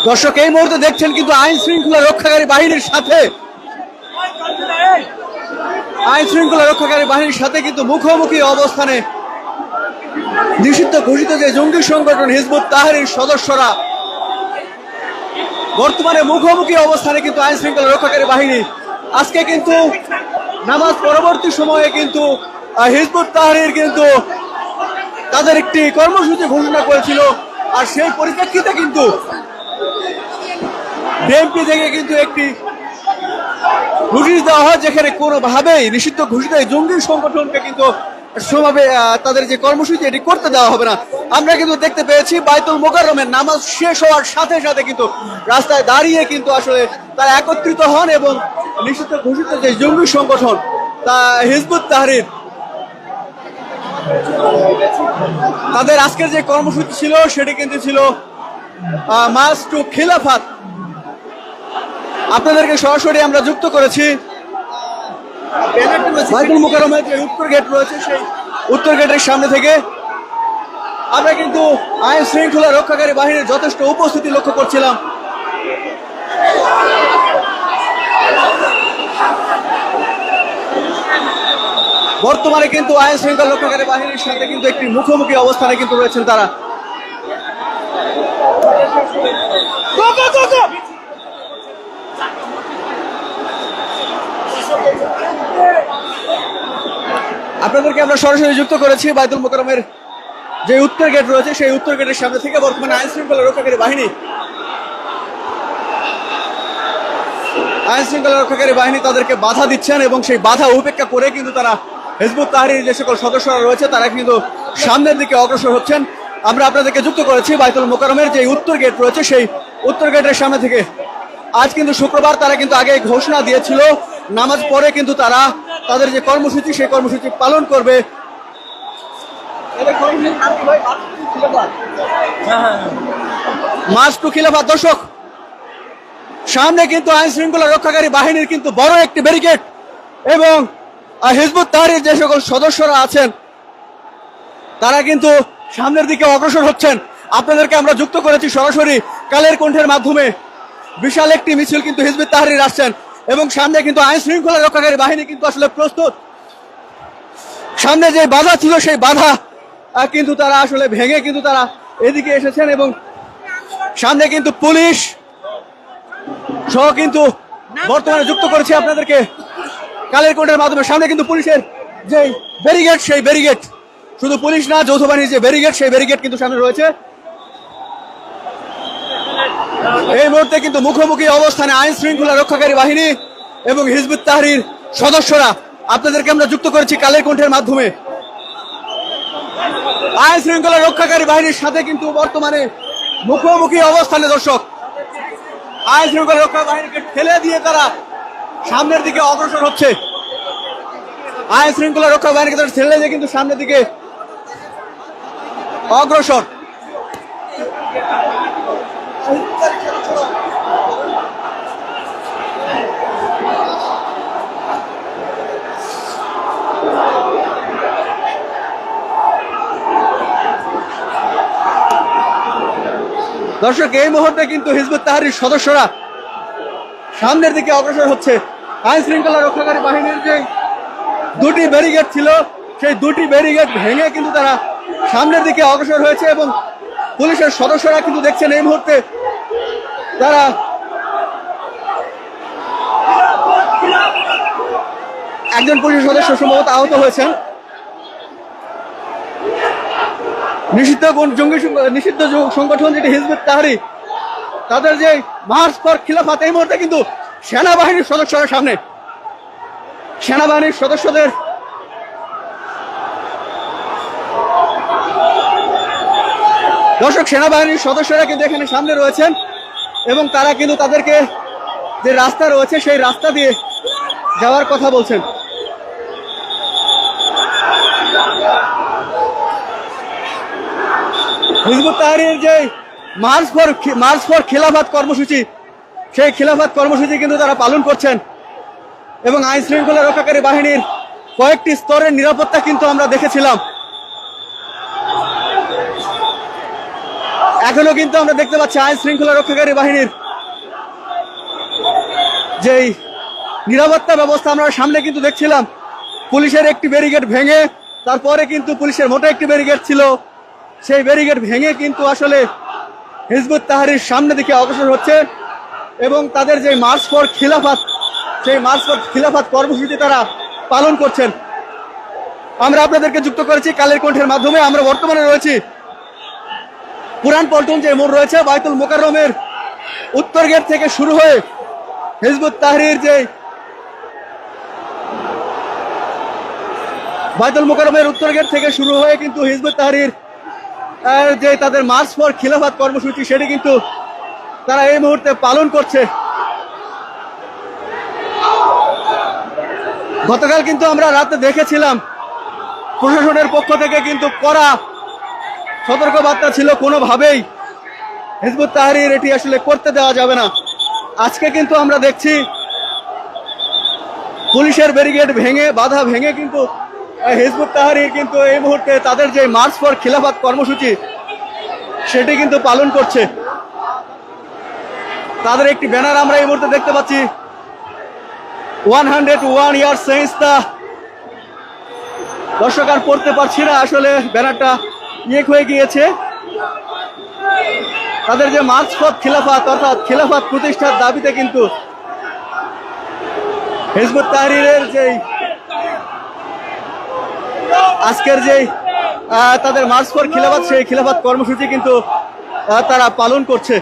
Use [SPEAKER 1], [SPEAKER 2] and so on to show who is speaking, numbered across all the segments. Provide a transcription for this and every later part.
[SPEAKER 1] দর্শক এই মুহূর্তে দেখছেন কিন্তু আইন শৃঙ্খলা রক্ষাকারী বাহিনীর সাথে কিন্তু মুখোমুখি অবস্থানে নিষিদ্ধ ঘোষিত যে জঙ্গি সংগঠন হিজবুত তাহরীর সদস্যরা বর্তমানে মুখোমুখি অবস্থানে কিন্তু আইন শৃঙ্খলা রক্ষাকারী বাহিনী। আজকে কিন্তু নামাজ পরবর্তী সময়ে কিন্তু হিজবুত তাহরীর কিন্তু তাদের একটি কর্মসূচি ঘোষণা করেছিল, আর সেই পরিপ্রেক্ষিতে কিন্তু বিএনপি থেকে কিন্তু একটি নোটিশ দেওয়া হয় যেখানে কোনোভাবেই নিষিদ্ধ ঘোষিত জঙ্গি সংগঠনকে কিন্তু সেভাবে তাদের যে কর্মসূচি এটি করতে দেওয়া হবে না। আমরা কিন্তু দেখতে পেয়েছি বাইতুল মোকাররমের নামাজ শেষ হওয়ার সাথে সাথে কিন্তু রাস্তায় দাঁড়িয়ে কিন্তু আসলে তারা একত্রিত হন এবং নিষিদ্ধ ঘোষিত যে জঙ্গি সংগঠন তা হিজবুত তাহরীর তাদের আজকের যে কর্মসূচি ছিল সেটি কিন্তু ছিল মার্চ টু খিলাফত। আপনাদেরকে সরাসরি আমরা যুক্ত করেছি বাইতুল মোকাররমের যে উত্তর গেট রয়েছে সেই উত্তর গেটের সামনে থেকে। আমরা কিন্তু আইন শৃঙ্খলা রক্ষাকারী বাহিনীর যথেষ্ট উপস্থিতি লক্ষ্য করছিলাম। বর্তমানে কিন্তু আইন শৃঙ্খলা রক্ষাকারী বাহিনীর সাথে কিন্তু একটি মুখোমুখি অবস্থানে কিন্তু রয়েছেন তারা। আপনাদেরকে আমরা সরাসরি যুক্ত করেছি বাইতুল মোকাররমের যে উত্তর গেট রয়েছে সেই উত্তর গেটের সামনে থেকে। বর্তমানে আইন শৃঙ্খলা রক্ষাকারী বাহিনী তাদেরকে বাধা দিচ্ছেন এবং সেই বাধা উপেক্ষা করে কিন্তু তারা হিজবুত তাহরীর যে সকল সদস্যরা রয়েছে তারা কিন্তু সামনের দিকে অগ্রসর হচ্ছেন। আমরা আপনাদেরকে যুক্ত করেছি বাইতুল মোকাররমের যে উত্তর গেট রয়েছে সেই উত্তর গেটের সামনে থেকে। আজ কিন্তু শুক্রবার, তারা কিন্তু আগে ঘোষণা দিয়েছিল নামাজ পড়ে কিন্তু তারা তাদের যে কর্মসূচি সেই কর্মসূচি পালন করবে। মার্চ টু খিলাফত। দর্শক, সামনে কিন্তু আইন শৃঙ্খলা রক্ষাকারী বাহিনীর কিন্তু বড় একটি ব্যারিকেড এবং হিজবুত তাহরীর যে সকল সদস্যরা আছেন তারা কিন্তু সামনের দিকে অগ্রসর হচ্ছেন। আপনাদেরকে আমরা যুক্ত করেছি সরাসরি কালের কণ্ঠের মাধ্যমে। বিশাল একটি মিছিল কিন্তু হিজবুত তাহরীর আসছেন এবং সামনে কিন্তু আইন শৃঙ্খলা রক্ষাকারী বাহিনী কিন্তু আসলে প্রস্তুত। সামনে যে বাধা ছিল সেই বাধা কিন্তু তারা আসলে ভেঙে কিন্তু তারা এদিকে এসেছেন এবং সামনে কিন্তু পুলিশ সহ কিন্তু বর্তমানে যুক্ত করেছি আপনাদেরকে কালের কোর্টের মাধ্যমে। সামনে কিন্তু পুলিশের যে ব্যারিকেড সেই ব্যারিকেড, শুধু পুলিশ না, যৌথ বাহিনীর যে ব্যারিকেড সেই ব্যারিকেড কিন্তু সামনে রয়েছে। এই মুহূর্তে কিন্তু মুখোমুখি অবস্থানে আইন শৃঙ্খলা রক্ষাকারী বাহিনী এবং হিজবুত তাহরীর সদস্যরা। আপনাদেরকে আমরা যুক্ত করেছি কালের কণ্ঠের মাধ্যমে। আইন শৃঙ্খলা রক্ষাকারী বাহিনীর সাথে কিন্তু বর্তমানে মুখোমুখি অবস্থানে। দর্শক, আইন শৃঙ্খলা রক্ষা বাহিনীকে ঠেলে দিয়ে তারা সামনের দিকে অগ্রসর হচ্ছে। আইন শৃঙ্খলা রক্ষা বাহিনীকে তারা ঠেলে দিয়ে কিন্তু সামনের দিকে অগ্রসর। দর্শক, এই মুহূর্তে কিন্তু হিজবুত তাহরীর সদস্যরা সামনের দিকে অগ্রসর হচ্ছে। আইন শৃঙ্খলা রক্ষাকারী বাহিনীর যে দুটি ব্যারিকেড ছিল সেই দুটি ব্যারিকেড ভেঙে কিন্তু তারা সামনের দিকে অগ্রসর হয়েছে এবং পুলিশের সদস্যরা কিন্তু দেখছেন এই মুহূর্তে তারা একজন পুলিশ সদস্য সম্ভবত আহত হয়েছেন। নিষিদ্ধ সংগঠন যেটি হিজবুত তাহরীর তাদের যে মার্চ ফর খিলাফত, এই মুহূর্তে কিন্তু সেনাবাহিনীর সদস্যরা সামনে। সেনাবাহিনীর সদস্যদের দর্শক, সেনাবাহিনীর সদস্যরা কিন্তু এখানে সামনে রয়েছেন এবং তারা কিন্তু তাদেরকে যে রাস্তা রয়েছে সেই রাস্তা দিয়ে যাওয়ার কথা বলছেন। হিজবুত তাহরীর যে মার্চ ফর খিলাফত কর্মসূচি সেই খিলাফত কর্মসূচি কিন্তু তারা পালন করছেন এবং আইন শৃঙ্খলা রক্ষাকারী বাহিনীর কয়েকটি স্তরের নিরাপত্তা কিন্তু আমরা দেখেছিলাম। এখনো কিন্তু আমরা দেখতে পাচ্ছি আইন শৃঙ্খলা রক্ষাকারী বাহিনীর যেই নিরাপত্তা ব্যবস্থা আমরা সামনে কিন্তু দেখছিলাম, পুলিশের একটি ব্যারিকেড ভেঙে, তারপরে কিন্তু পুলিশের মোটা একটি ব্যারিকেড ছিল, সেই ব্যারিকেড ভেঙে কিন্তু আসলে হিজবুত তাহরীর সামনে দিকে অগ্রসর হচ্ছে এবং তাদের যে মার্চ ফর খিলাফত, সেই মার্চ ফর খিলাফত কর্মসূচি তারা পালন করছেন। আমরা আপনাদেরকে যুক্ত করেছি কালের কণ্ঠের মাধ্যমে। আমরা বর্তমানে রয়েছি পুরান পল্টন যে মোড় রয়েছে, বাইতুল মোকাররমের উত্তর গেট থেকে শুরু হয়ে হিজবুত তাহরীর যে বাইতুল মোকাররমের উত্তর গেট থেকে শুরু হয়ে কিন্তু হিজবুত তাহরীর যে তাদের মার্চ ফর খিলাফত কর্মসূচি, সেটি কিন্তু তারা এই মুহূর্তে পালন করছে। গতকাল কিন্তু আমরা রাতে দেখেছিলাম প্রশাসনের পক্ষ থেকে কিন্তু কড়া সতর্কবার্তা ছিল, কোনোভাবেই হিজবুত তাহরীর এটি আসলে করতে দেওয়া যাবে না। আজকে কিন্তু আমরা দেখছি পুলিশের ব্যারিকেড ভেঙে, বাধা ভেঙে কিন্তু হিজবুত তাহরীর কিন্তু এই মুহূর্তে তাদের যে মার্চ ফর খিলাফত কর্মসূচি সেটি কিন্তু পালন করছে। তাদের একটি ব্যানার আমরা এই মুহূর্তে দেখতে পাচ্ছি, 101 ইয়ার সিন্স দা, দর্শক আর পড়তে পারছি না, আসলে ব্যানারটা ইয়ে হয়ে গিয়েছে। তাদের যে মার্চ ফর খিলাফত অর্থাৎ খিলাফত প্রতিষ্ঠার দাবিতে কিন্তু হিজবুত তাহরীরের যেই আজকের যেই তাদের মার্চ ফর খিলাফত, সেই খিলাফত কর্মসূচি কিন্তু তারা পালন করছে।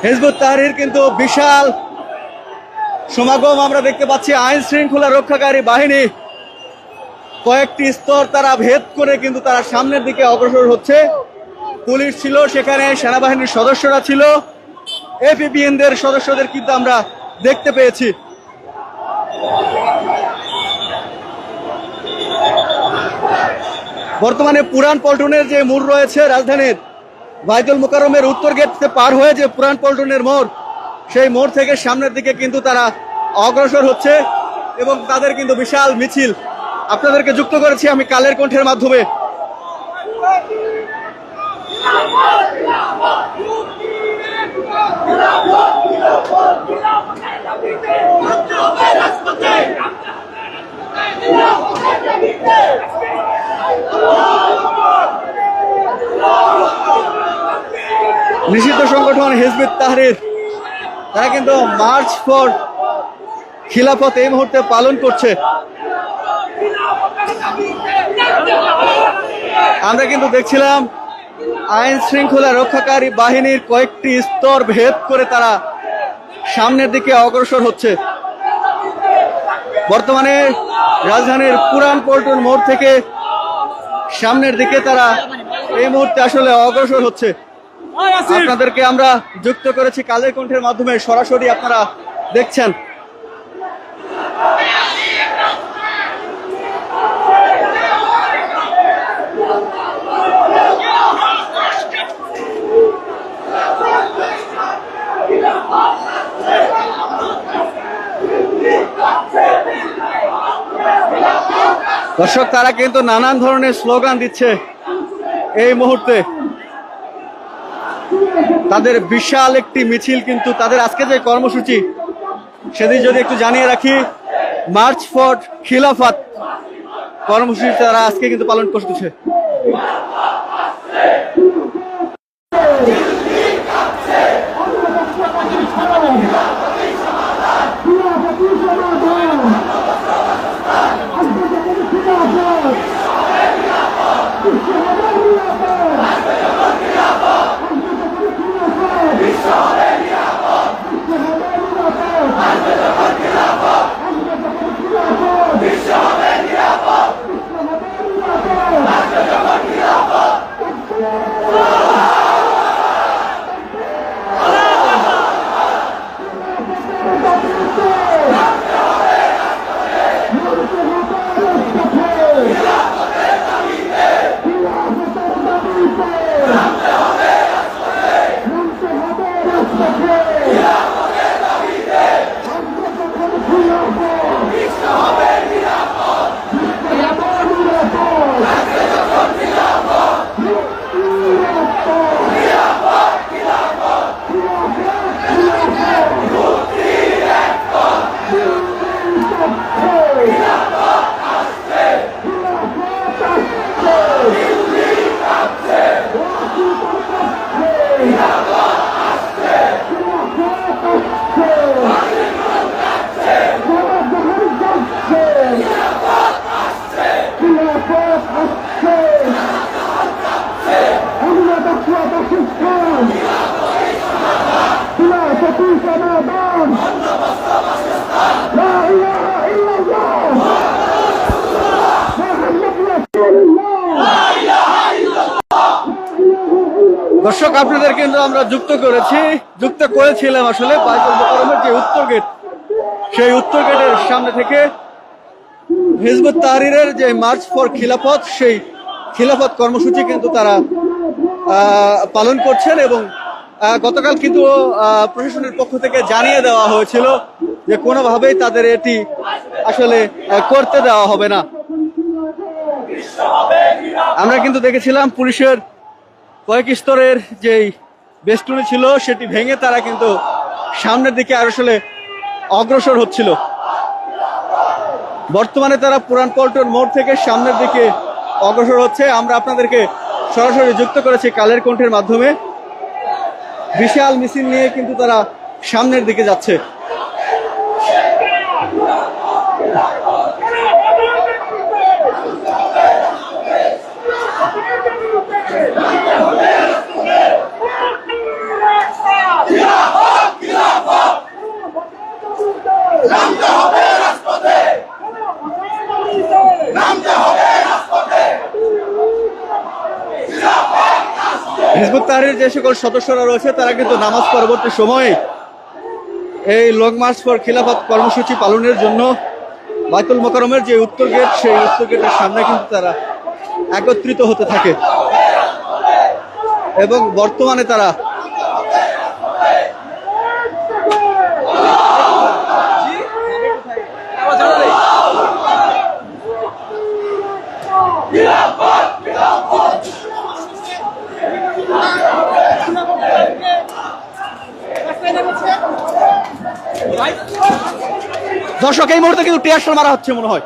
[SPEAKER 1] হিজবুত তাহরীর কিন্তু বিশাল সমাগম আমরা দেখতে পাচ্ছি। আইন শৃঙ্খলা রক্ষাকারী বাহিনী কয়েকটি স্তর তারা ভেদ করে কিন্তু তারা সামনের দিকে অগ্রসর হচ্ছে। পুলিশ ছিল সেখানে, সেনাবাহিনীর সদস্যরা ছিল, এপিবিএনদের সদস্যদের কিন্তু আমরা দেখতে পেয়েছি। বর্তমানে পুরান পল্টনের যে মোড় রয়েছে রাজধানীর, বাইতুল মোকাররমের উত্তর গেট পার হয়ে যে পুরান পল্টনের মোড়, সেই মোড় থেকে সামনের দিকে কিন্তু তারা অগ্রসর হচ্ছে এবং তাদের কিন্তু বিশাল মিছিল আপনাদেরকে যুক্ত করেছি আমি কালের কণ্ঠের মাধ্যমে। নিষিদ্ধ সংগঠন হিজবুত তাহরীর তারা কিন্তু মার্চ ফর খিলাফত এই মুহূর্তে পালন করছে। আমরা কিন্তু দেখছিলাম আইন শৃঙ্খলা রক্ষাকারী বাহিনীর কয়েকটি স্তর ভেদ করে তারা সামনের দিকে অগ্রসর হচ্ছে। বর্তমানে রাজধানীর পুরান পল্টন মোড় থেকে সামনের দিকে তারা এই মুহূর্তে আসলে অগ্রসর হচ্ছে। আপনাদেরকে আমরা যুক্ত করেছি কালের কণ্ঠের মাধ্যমে, সরাসরি আপনারা দেখছেন। দর্শক, তারা কিন্তু নানান ধরনের স্লোগান দিচ্ছে এই মুহূর্তে। তাদের বিশাল একটি মিছিল কিন্তু তাদের আজকে যে কর্মসূচি, সেদিন যদি একটু জানিয়ে রাখি, মার্চ ফর খিলাফত কর্মসূচি তারা আজকে কিন্তু পালন করতেছে। দর্শক, আপনাদের কিন্তু আমরা যুক্ত করেছিলাম আসলে বায়তুল মোকাররমের যে উত্তর গেট, সেই উত্তর গেটের সামনে থেকে হিজবুত তাহরীরের যে মার্চ ফর খিলাফত, সেই খিলাফত কর্মসূচি কিন্তু তারা পালন করছেন। এবং গতকাল কিন্তু প্রশাসনের পক্ষ থেকে জানিয়ে দেওয়া হয়েছিল যে কোনোভাবেই তাদের এটি আসলে করতে দেওয়া হবে না। আমরা কিন্তু দেখেছিলাম পুলিশের কয়েক স্তরের যেই বেষ্টনী ছিল সেটি ভেঙে তারা কিন্তু সামনের দিকে আর আসলে অগ্রসর হচ্ছিল। বর্তমানে তারা পুরান পল্টন মোড় থেকে সামনের দিকে অগ্রসর হচ্ছে। আমরা আপনাদেরকে সরাসরি যুক্ত করেছি কালের কণ্ঠের মাধ্যমে। বিশাল মিছিল নিয়ে কিন্তু তারা সামনের দিকে যাচ্ছে। হিজবুত তাহরীরের যে সকল সদস্যরা রয়েছে তারা কিন্তু নামাজ পরবর্তী সময়ে এই লং মার্চ ফর খিলাফত কর্মসূচি পালনের জন্য বায়তুল মোকাররমের যে উত্তর গেট, সেই উত্তর গেটের সামনে কিন্তু তারা একত্রিত হতে থাকে এবং বর্তমানে তারা দর্শক, এই মুহূর্তে কিন্তু টিয়ার মারা হচ্ছে মনে হয়।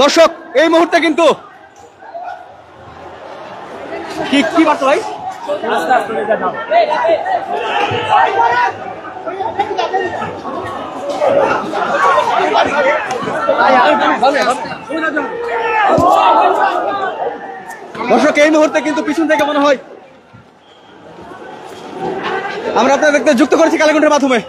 [SPEAKER 1] দর্শক, এই মুহূর্তে কিন্তু কি বার্তা ভাই? দর্শক, এই মুহূর্তে কিন্তু পিছন থেকে মনে হয় আমরা আপনাদেরকে যুক্ত করেছি কালের কণ্ঠের মাধ্যমে।